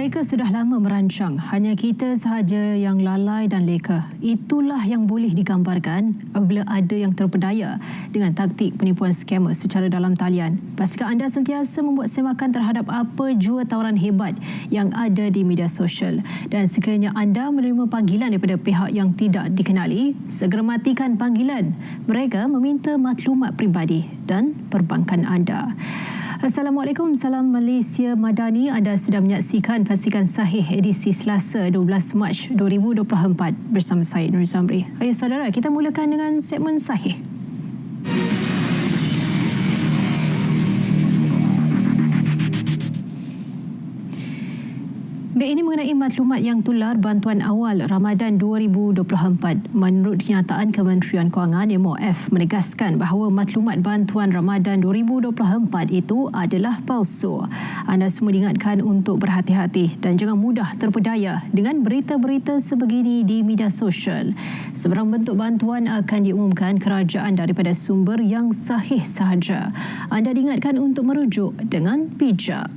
Mereka sudah lama merancang, hanya kita sahaja yang lalai dan leka. Itulah yang boleh digambarkan apabila ada yang terpedaya dengan taktik penipuan skamer secara dalam talian. Pastikan anda sentiasa membuat semakan terhadap apa jua tawaran hebat yang ada di media sosial. Dan sekiranya anda menerima panggilan daripada pihak yang tidak dikenali, segera matikan panggilan. Mereka meminta maklumat peribadi dan perbankan anda. Assalamualaikum, salam Malaysia Madani. Anda sedang menyaksikan Pastikan Sahih edisi Selasa 12 Mac 2024 bersama saya Nur Zamri. Ayo saudara, kita mulakan dengan segmen Sahih. Ini mengenai maklumat yang tular bantuan awal Ramadan 2024. Menurut kenyataan Kementerian Kewangan MOF menegaskan bahawa maklumat bantuan Ramadan 2024 itu adalah palsu. Anda semua diingatkan untuk berhati-hati dan jangan mudah terpedaya dengan berita-berita sebegini di media sosial. Sebarang bentuk bantuan akan diumumkan kerajaan daripada sumber yang sahih sahaja. Anda diingatkan untuk merujuk dengan bijak.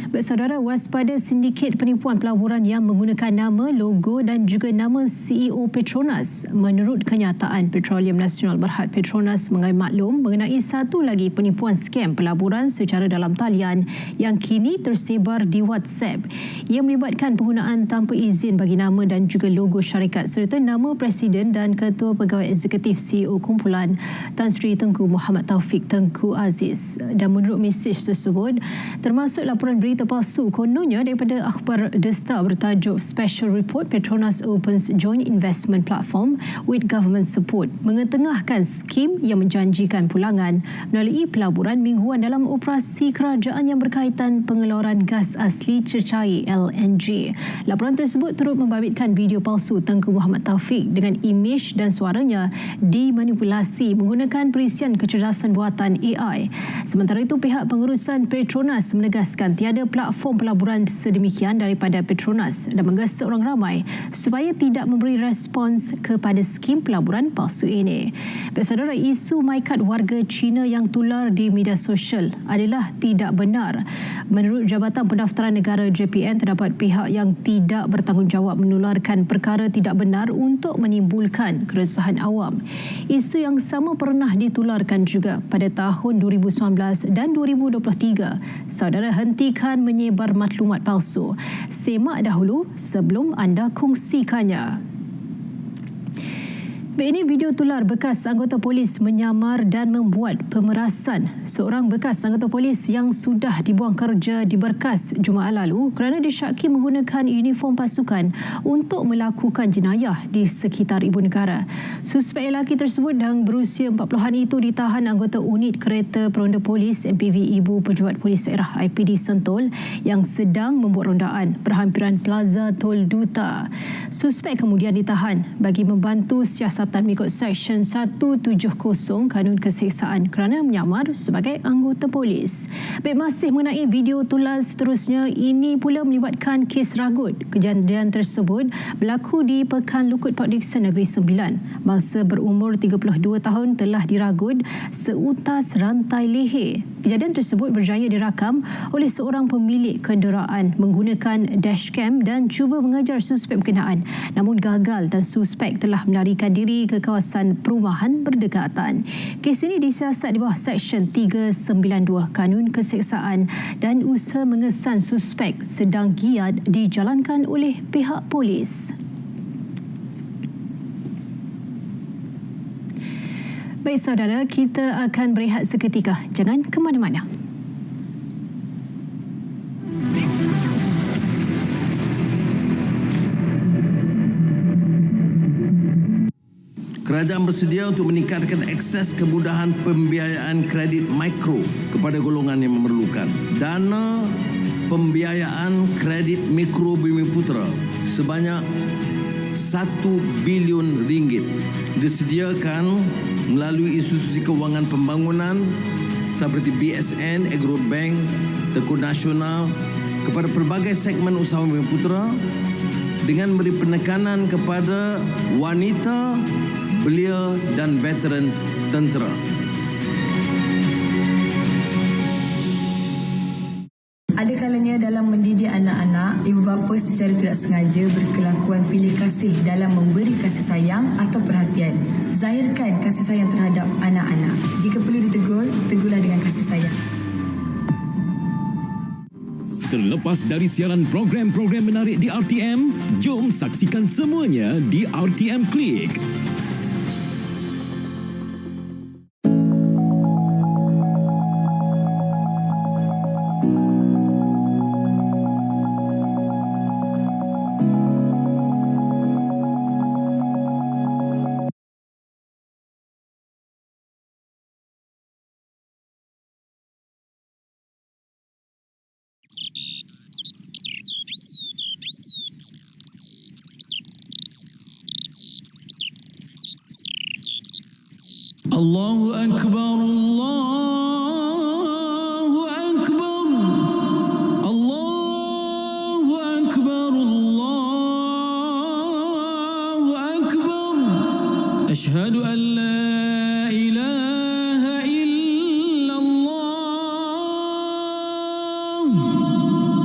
Baik saudara, waspada sindiket penipuan pelaburan yang menggunakan nama, logo dan juga nama CEO Petronas. Menurut kenyataan Petroleum Nasional Berhad Petronas maklum mengenai satu lagi penipuan skam pelaburan secara dalam talian yang kini tersebar di WhatsApp. Ia melibatkan penggunaan tanpa izin bagi nama dan juga logo syarikat serta nama Presiden dan Ketua Pegawai Eksekutif CEO kumpulan Tan Sri Tengku Muhammad Taufik Tengku Aziz. Dan menurut mesej tersebut, termasuk laporan berita palsu kononnya daripada akhbar Desta bertajuk Special Report Petronas Opens Joint Investment Platform with Government Support mengetengahkan skim yang menjanjikan pulangan melalui pelaburan mingguan dalam operasi kerajaan yang berkaitan pengeluaran gas asli cecair LNG. Laporan tersebut turut membabitkan video palsu Tengku Muhammad Taufik dengan imej dan suaranya dimanipulasi menggunakan perisian kecerdasan buatan AI. Sementara itu, pihak pengurusan Petronas menegaskan tiada platform pelaburan sedemikian daripada Petronas dan menggesa orang ramai supaya tidak memberi respons kepada skim pelaburan palsu ini. Baik saudara, isu maikat warga Cina yang tular di media sosial adalah tidak benar. Menurut Jabatan Pendaftaran Negara JPN, terdapat pihak yang tidak bertanggungjawab menularkan perkara tidak benar untuk menimbulkan keresahan awam. Isu yang sama pernah ditularkan juga pada tahun 2019 dan 2023. Saudara, hentikan menyebar maklumat palsu. Semak dahulu sebelum anda kongsikannya. Ini video tular bekas anggota polis menyamar dan membuat pemerasan. Seorang bekas anggota polis yang sudah dibuang kerja di Berkas Jumaat lalu kerana disyaki menggunakan uniform pasukan untuk melakukan jenayah di sekitar ibu negara. Suspek lelaki tersebut yang berusia 40-an itu ditahan anggota unit kereta peronda polis MPV Ibu Pejabat Polis Daerah IPD Sentul yang sedang membuat rondaan berhampiran Plaza Tol Duta. Suspek kemudian ditahan bagi membantu siasatan mengikut Seksyen 170 Kanun Keseksaan kerana menyamar sebagai anggota polis. Baik, masih mengenai video tular seterusnya, ini pula melibatkan kes ragut. Kejadian tersebut berlaku di Pekan Lukut Port Dickson Negeri Sembilan. Mangsa berumur 32 tahun telah diragut seutas rantai leher. Kejadian tersebut berjaya dirakam oleh seorang pemilik kenderaan menggunakan dashcam dan cuba mengejar suspek berkenaan. Namun gagal dan suspek telah melarikan diri ke kawasan perumahan berdekatan. Kes ini disiasat di bawah Seksyen 392 Kanun Keseksaan dan usaha mengesan suspek sedang giat dijalankan oleh pihak polis. Baik saudara, kita akan berehat seketika. Jangan ke mana-mana. Kerajaan bersedia untuk meningkatkan akses kemudahan pembiayaan kredit mikro kepada golongan yang memerlukan. Dana pembiayaan kredit mikro Bumiputera sebanyak 1 bilion ringgit disediakan melalui institusi kewangan pembangunan seperti BSN, Agrobank, Tekun Nasional kepada pelbagai segmen usaha Bumiputera dengan beri penekanan kepada wanita, belia dan veteran tentera. Ada kalanya dalam mendidik anak-anak, ibu bapa secara tidak sengaja berkelakuan pilih kasih dalam memberi kasih sayang atau perhatian. Zahirkan kasih sayang terhadap anak-anak. Jika perlu ditegur, tegurlah dengan kasih sayang. Terlepas dari siaran program-program menarik di RTM, jom saksikan semuanya di RTM Klik. Allahu Akbar, Allahu Akbar, Allahu Akbar, Allahu Akbar. Ashhadu an la ilaha illallah.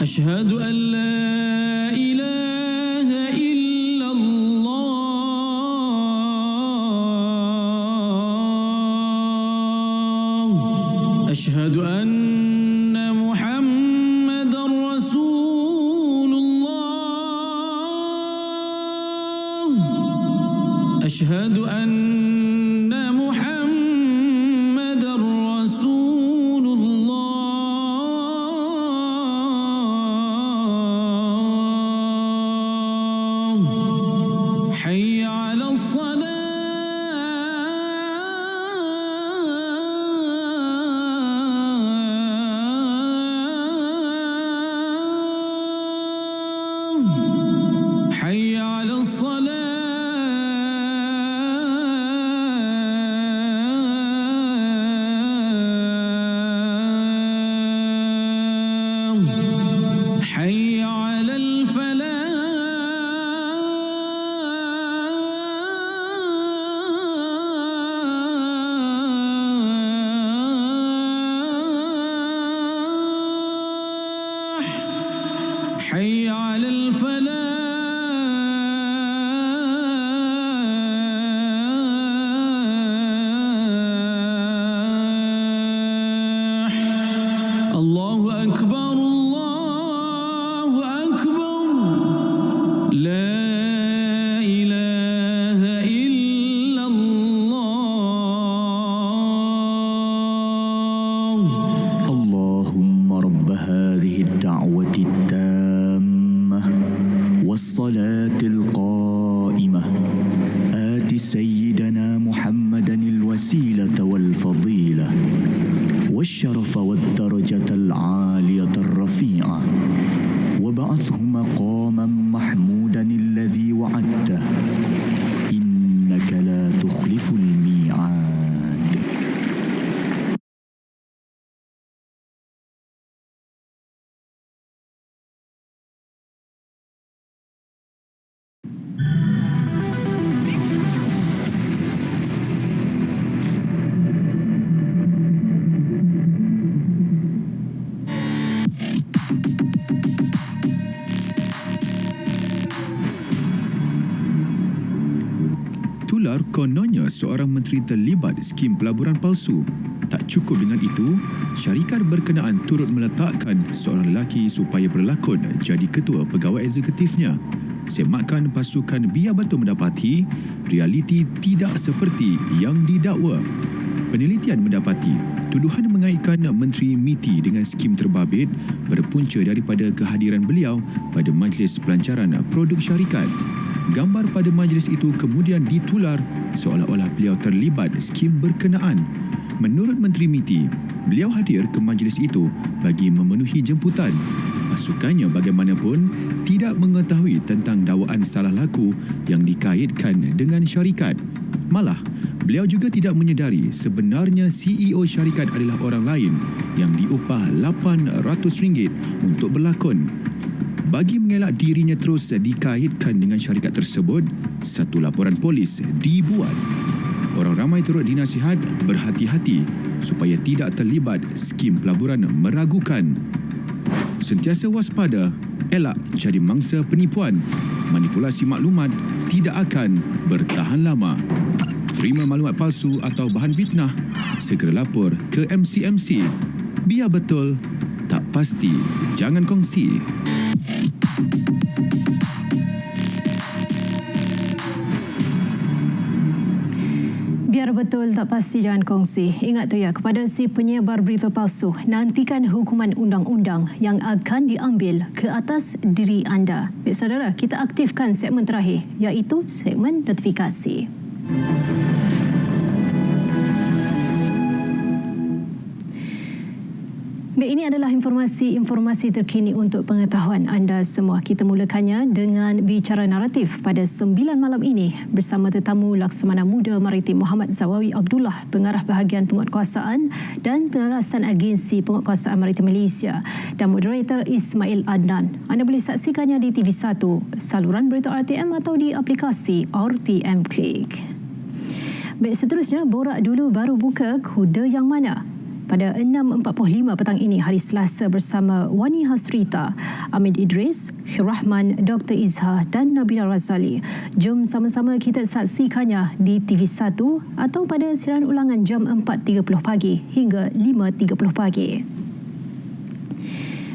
Ashhadu an la ilaha illallah. أشهد أن محمد رسول الله. أشهد أن محمد رسول الله. حي على الصلاة. حي على الصلاة. حي على الفلاح. حي على الفلاح. الله أكبر، الله أكبر. لا إله إلا الله. اللهم رب هذه الدعوة التامة والصلاة القائمة آت سيدنا محمدا الوسيلة والفضيلة والشرف والدرجة العالية الرفيعة وابعثه مقاما محمودا الذي وعدته إنك لا تخلف الميعاد. Tular kononnya seorang menteri terlibat skim pelaburan palsu. Tak cukup dengan itu, syarikat berkenaan turut meletakkan seorang lelaki supaya berlakon jadi ketua pegawai eksekutifnya. Semakan pasukan Biar Betul mendapati, realiti tidak seperti yang didakwa. Penelitian mendapati, tuduhan mengaitkan Menteri MITI dengan skim terbabit berpunca daripada kehadiran beliau pada Majlis Pelancaran Produk Syarikat. Gambar pada majlis itu kemudian ditular seolah-olah beliau terlibat skim berkenaan. Menurut Menteri MITI, beliau hadir ke majlis itu bagi memenuhi jemputan. Pasukannya bagaimanapun tidak mengetahui tentang dakwaan salah laku yang dikaitkan dengan syarikat. Malah, beliau juga tidak menyedari sebenarnya CEO syarikat adalah orang lain yang diupah RM800 untuk berlakon. Bagi mengelak dirinya terus dikaitkan dengan syarikat tersebut, satu laporan polis dibuat. Orang ramai turut dinasihat berhati-hati supaya tidak terlibat skim pelaburan meragukan. Sentiasa waspada, elak jadi mangsa penipuan. Manipulasi maklumat tidak akan bertahan lama. Terima maklumat palsu atau bahan fitnah, segera lapor ke MCMC. Biar betul, tak pasti, jangan kongsi. Biar betul tak pasti jangan kongsi. Ingat tu ya, kepada si penyebar berita palsu, nantikan hukuman undang-undang yang akan diambil ke atas diri anda. Baik saudara, kita aktifkan segmen terakhir iaitu segmen notifikasi. Baik, ini adalah informasi terkini untuk pengetahuan anda semua. Kita mulakannya dengan bicara naratif pada 9 malam ini bersama tetamu Laksamana Muda Maritim Muhammad Zawawi Abdullah, Pengarah Bahagian Penguatkuasaan dan Penerasan Agensi Penguatkuasaan Maritim Malaysia, dan moderator Ismail Adnan. Anda boleh saksikannya di TV1, saluran berita RTM atau di aplikasi RTM Click. Baik, seterusnya borak dulu baru buka kuda yang mana? Pada 6.45 petang ini, hari Selasa, bersama Wani Hasrita, Amin Idris, Rahman, Dr. Izhar dan Nabila Razali. Jom sama-sama kita saksikannya di TV1 atau pada siaran ulangan jam 4.30 pagi hingga 5.30 pagi.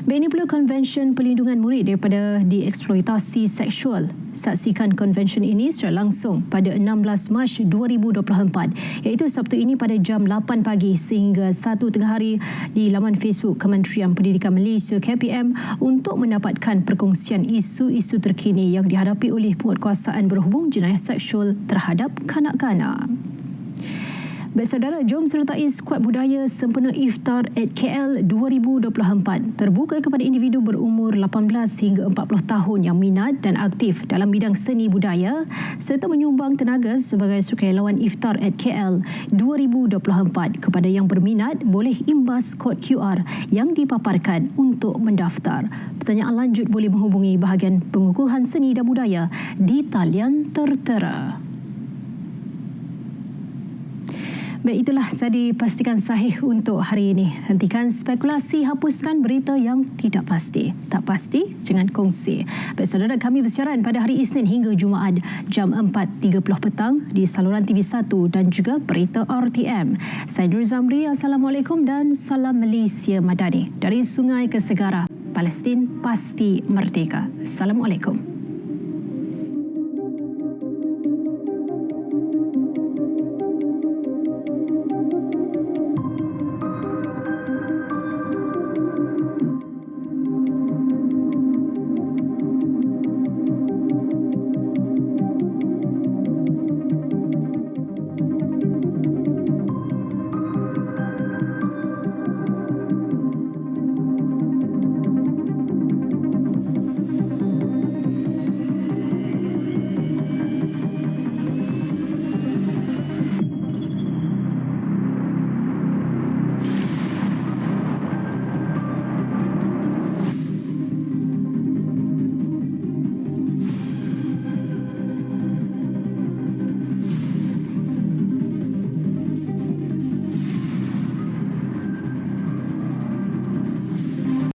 Baik, ini pula konvensyen pelindungan murid daripada dieksploitasi seksual. Saksikan konvensyen ini secara langsung pada 16 Mac 2024, iaitu Sabtu ini pada jam 8 pagi sehingga 1 tengah hari di laman Facebook Kementerian Pendidikan Malaysia KPM untuk mendapatkan perkongsian isu-isu terkini yang dihadapi oleh penguatkuasaan berhubung jenayah seksual terhadap kanak-kanak. Baik saudara, jom sertai skuad budaya sempena Iftar at KL 2024. Terbuka kepada individu berumur 18 hingga 40 tahun yang minat dan aktif dalam bidang seni budaya serta menyumbang tenaga sebagai sukarelawan Iftar at KL 2024. Kepada yang berminat, boleh imbas kod QR yang dipaparkan untuk mendaftar. Pertanyaan lanjut boleh menghubungi bahagian pengukuhan seni dan budaya di talian tertera. Baik, itulah tadi pastikan sahih untuk hari ini. Hentikan spekulasi, hapuskan berita yang tidak pasti. Tak pasti, jangan kongsi. Baik saudara, kami bersiaran pada hari Isnin hingga Jumaat jam 4.30 petang di saluran TV1 dan juga berita RTM. Saya Nur Zamri, Assalamualaikum dan salam Malaysia Madani. Dari sungai ke segara, Palestin pasti merdeka. Assalamualaikum.